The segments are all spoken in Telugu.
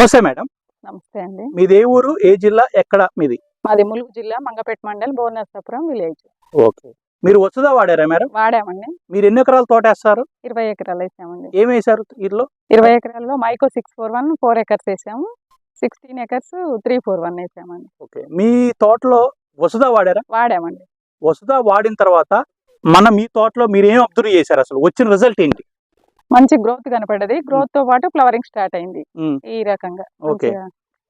నమస్తే మేడం. నమస్తే అండి. మీది ఏ ఊరు, ఏ జిల్లా, ఎక్కడ మీది? మాది ములుగు జిల్లా మంగపేట మండల్ భువనేశ్వరపురం విలేజ్. ఓకే. మీరు వసుదా వాడారా మేడం? వాడామండి. మీరు ఎన్ని ఎకరాల తోట వేస్తారు? 20 ఎకరాలు వేసామండి. ఏం వేశారు వీటిలో? 20 ఎకరాల్లో మైకో 641 4 ఎకర్స్ వేసాము. 16 ఎకర్స్ 341 వేసామండి. ఓకే. మీ తోటలో వసుదా వాడారా? వాడామండి. వసుదా వాడిన తర్వాత మీ తోటలో మీరు ఏం అబ్జర్వ్ చేశారు, అసలు వచ్చిన రిజల్ట్ ఏంటి? మంచి గ్రోత్ కనపడ్డది. గ్రోత్ తో పాటు ఫ్లవరింగ్ స్టార్ట్ అయింది. ఈ రకంగా ఓకే.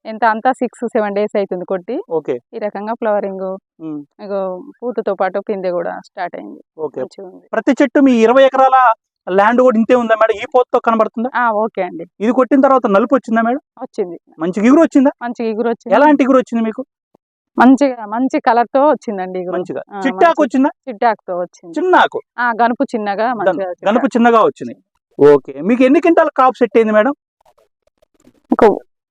ఎంత అంతా 6-7 డేస్ అవుతుంది కొట్టి. ఓకే. ఈ రకంగా ఫ్లవరింగ్ పూతతో పాటు పిందె కూడా స్టార్ట్ అయింది. ఓకే. ప్రతి చెట్టు మీ 20 ఎకరాల ల్యాండ్ కూడా ఇంతే ఉందా మేడం? ఈ పోతతో కనబడుతుందా? ఓకే అండి. ఇది కొట్టిన తర్వాత నలుపు వచ్చిందా మేడం? వచ్చింది. మంచి ఇగురు వచ్చిందా? మంచి ఇగురు వచ్చింది. ఎలాంటి ఇగురు వచ్చింది మీకు? మంచి కలర్ తో వచ్చిందండి. మంచిగా చిట్టాకు వచ్చిందా? చిట్టాకుతో వచ్చింది. చిన్న ఆకు గనుపు చిన్నగా గనుపు చిన్నగా వచ్చింది. ఓకే. మీకు ఎన్ని క్వింటాల్ క్రాప్ సెట్ అయింది మేడం?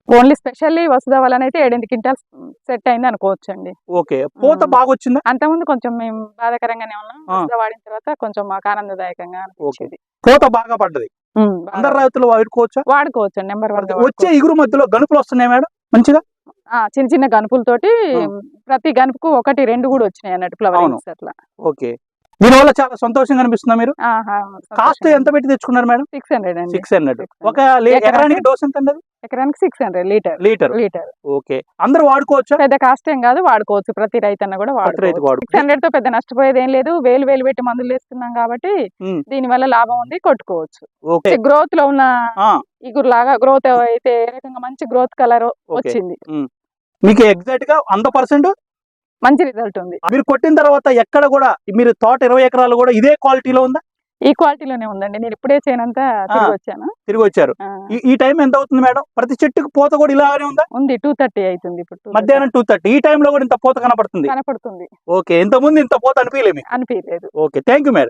ఓన్లీ స్పెషల్లీ వసుదా వలన అయితే 7 క్వింటాల్స్ సెట్ అయింది అనుకోవచ్చు అండి. ఓకే. పూత బాగా వచ్చిందా? అంతకుముందు కొంచెం మేము బాధాకరంగానే ఉన్నాం. వసుదా వాడిన తర్వాత కొంచెం మాకు ఆనందదాయకంగా అనిపించింది. పూత బాగా పడ్డది. అందరు రైతులు వాడుకోవచ్చు అండి. నెంబర్ 1 వచ్చే ఇగురు మధ్యలో గనుపులు వస్తున్నాయి మేడం మంచిగా. చిన్న చిన్న గనుపులతోటి ప్రతి గనుపుకు 1-2 కూడా వచ్చినాయి అన్నట్టు ఫ్లవరింగ్స్ అట్లా. ఓకే. దీనివల్ల చాలా సంతోషంగా అనిపిస్తుందా మీరు? కాస్ట్ ఎంత పెట్టి తెచ్చుకున్నారు మేడం? 600 అండి. 600. ఒక ఎకరానికి డోస్ ఎంత అండి? ఎకరానికి 600 లీటర్. ఓకే. అందరూ వాడుకోవచ్చు? పెద్ద కాస్ట్ ఏం కాదు, వాడుకోవచ్చు. ప్రతి రైతన్న కూడా వాడుకోవచ్చు. 600 తో పెద్ద నష్టపోయేది ఏం లేదు. వేలు పెట్టి మందులు వేస్తున్నాం కాబట్టి దీని వల్ల లాభం ఉంది, కొట్టుకోవచ్చు. గ్రోత్ లో ఉన్న ఇగురు లాగా గ్రోత్ అయితే ఏ రకంగా మంచి గ్రోత్ కలర్ వచ్చింది. మీకు ఎగ్జాక్ట్ గా 100% మంచి రిజల్ట్ ఉంది. మీరు కొట్టిన తర్వాత ఎక్కడ కూడా మీరు తోట 20 ఎకరాలు కూడా ఇదే క్వాలిటీలో ఉందా? ఈ క్వాలిటీలోనే ఉందండి. నేను ఇప్పుడే చేయనంతా తిరిగి వచ్చారు. ఈ టైం ఎంత అవుతుంది మేడం? ప్రతి చెట్టుకు పూత కూడా ఇలానే ఉందా? ఉంది. 2:30 అవుతుంది ఇప్పుడు. మధ్యాహ్నం 2:30. ఈ టైంలో కూడా ఇంత పూత కనపడుతుంది. కనపడుతుంది. ఓకే. ఇంత ముందు ఇంత పూత అనిపించలేదు? అనిపించలేదు. ఓకే. Thank you madam.